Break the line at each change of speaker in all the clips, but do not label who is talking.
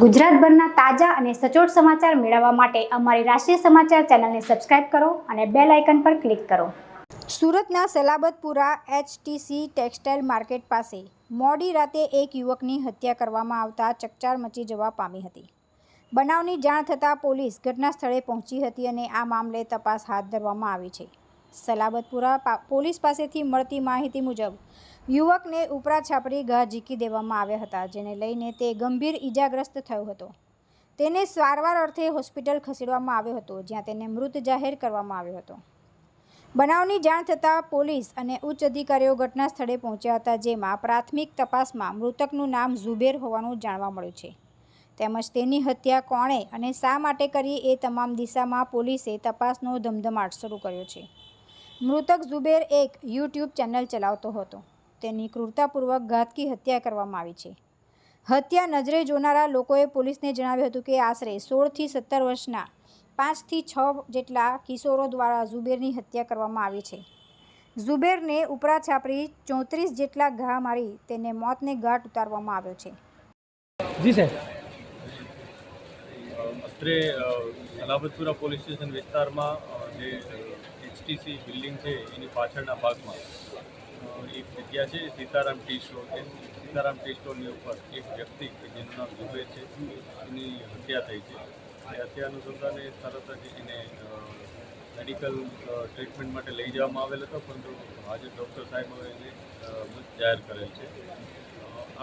ગુજરાતભરના તાજા અને સચોટ સમાચાર મેળવવા માટે અમારી રાષ્ટ્રીય સમાચાર ચેનલને સબસ્ક્રાઇબ કરો અને બેલ આઇકન પર ક્લિક કરો। સુરતના સલાબતપુરા HTC ટેક્સટાઇલ માર્કેટ પાસે મોડી રાતે એક યુવકની હત્યા કરવામાં આવતા ચકચાર મચી જવા પામી હતી। બનાવની જાણ થતાં પોલીસ ઘટના સ્થળે પહોંચી હતી અને આ મામલે તપાસ હાથ ધરવામાં આવી છે। સલાબતપુરા પોલીસ પાસેથી મળતી માહિતી મુજબ યુવકને ઉપરા છાપરી ઘા ઝીકી દેવામાં આવ્યા હતા, જેને લઈને તે ગંભીર ઈજાગ્રસ્ત થયો હતો। તેને સારવાર અર્થે હોસ્પિટલ ખસેડવામાં આવ્યો હતો, જ્યાં તેને મૃત જાહેર કરવામાં આવ્યો હતો। બનાવની જાણ થતાં પોલીસ અને ઉચ્ચ અધિકારીઓ ઘટના સ્થળે પહોંચ્યા હતા, જેમાં પ્રાથમિક તપાસમાં મૃતકનું નામ ઝુબેર હોવાનું જાણવા મળ્યું છે, તેમજ તેની હત્યા કોણે અને શા માટે કરી એ તમામ દિશામાં પોલીસે તપાસનો ધમધમાટ શરૂ કર્યો છે। મૃતક ઝુબેર એક YouTube ચેનલ ચલાવતો હતો। તેની ક્રૂરતાપૂર્વક ઘાતકી હત્યા કરવામાં આવી છે। હત્યા નજરે જોનારા લોકોએ પોલીસને જણાવ્યું હતું કે આશરે 16 થી 17 વર્ષના 5 થી 6 જેટલા કિશોરો દ્વારા ઝુબેરની હત્યા કરવામાં આવી છે। ઝુબેરને ઉપરા છાપરી 34 જેટલા ઘા મારી તેને મોતને ઘાટ ઉતારવામાં આવ્યો છે।
જી સાહેબ,
અત્રે સલાબતપુરા પોલીસ સ્ટેશન વિસ્તારમાં જે HTC બિલ્ડિંગ છે એની પાછળના ભાગમાં એક જગ્યા છે, સીતારામ ટી સ્ટોર છે। સીતારામ ટી સ્ટોરની ઉપર એક વ્યક્તિ કે જેનું નામ ઝુબેર છે એની હત્યા થઈ છે। એ હત્યા અનુસંધાને તરત જ એને મેડિકલ ટ્રીટમેન્ટ માટે લઈ જવામાં આવેલ હતો, પરંતુ આજે ડૉક્ટર સાહેબોએ એને મૃત જાહેર કરેલ છે।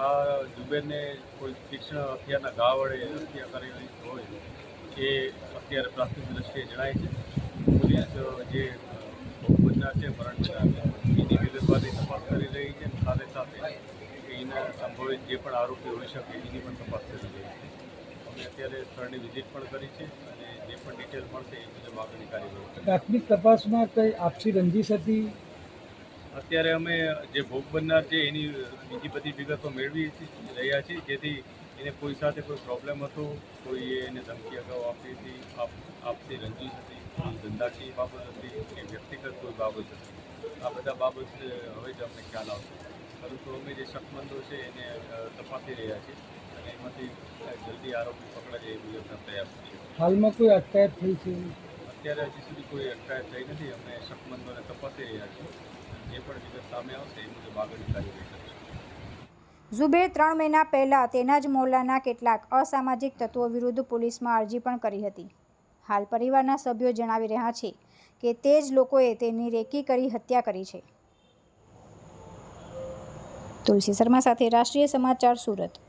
આ ઝુબેરને કોઈ તીક્ષ્ણ હથિયારના ઘા વડે હત્યા કરેલી હોય એ અત્યારે પ્રાથમિક દ્રષ્ટિએ જણાય છે। પોલીસ જે ભોગ છે મરણ એની વિગતવારની તપાસ કરી રહી છે, સાથે સાથે એના સંભવિત જે પણ આરોપી હોઈ શકે એની પણ તપાસ કરી રહી છે। અમે અત્યારે સ્થળની વિઝિટ પણ કરી છે અને જે પણ ડિટેલ મળશે એ મુજબ આગળની કાર્યવાહી।
પ્રાથમિક તપાસમાં કઈ આપસી રંજીશ હતી?
અત્યારે અમે જે ભોગ બનનાર છે એની બીજી બધી વિગતો મેળવી રહ્યા છીએ, જેથી એને કોઈ સાથે કોઈ પ્રોબ્લેમ હતો, કોઈએ એને ધમકી અગાઉ આપી હતી, આપસી રંજીશ હતી, ધંધાકીય બાબત હતી કે વ્યક્તિગત કોઈ બાબત હતી, આ બધા બાબત હવે જ અમને ખ્યાલ આવશે, પરંતુ અમે જે શકમંદો છે એને તપાસી રહ્યા છીએ અને એમાંથી જલ્દી આરોપી પકડાય એ મુજબના પ્રયાસ છે।
હાલમાં કોઈ અટકાયત થઈ છે?
અત્યારે હજી સુધી કોઈ અટકાયત થઈ નથી। અમે શકમંદોને તપાસી રહ્યા છીએ, જે પણ વિગત સામે આવશે એ મુજબ આગળની કાર્યવાહી કરીશું।
ઝુબેર 3 મહિના પહેલા તેના જ મોહલ્લાના કેટલાક અસામાજિક તત્વો વિરુદ્ધ પોલીસમાં અરજી પણ કરી હતી। હાલ પરિવારના સભ્યો જણાવી રહ્યા છે કે તે જ લોકોએ તેની રેકી કરી હત્યા કરી છે। તુલસી શર્મા સાથે રાષ્ટ્રીય સમાચાર, સુરત।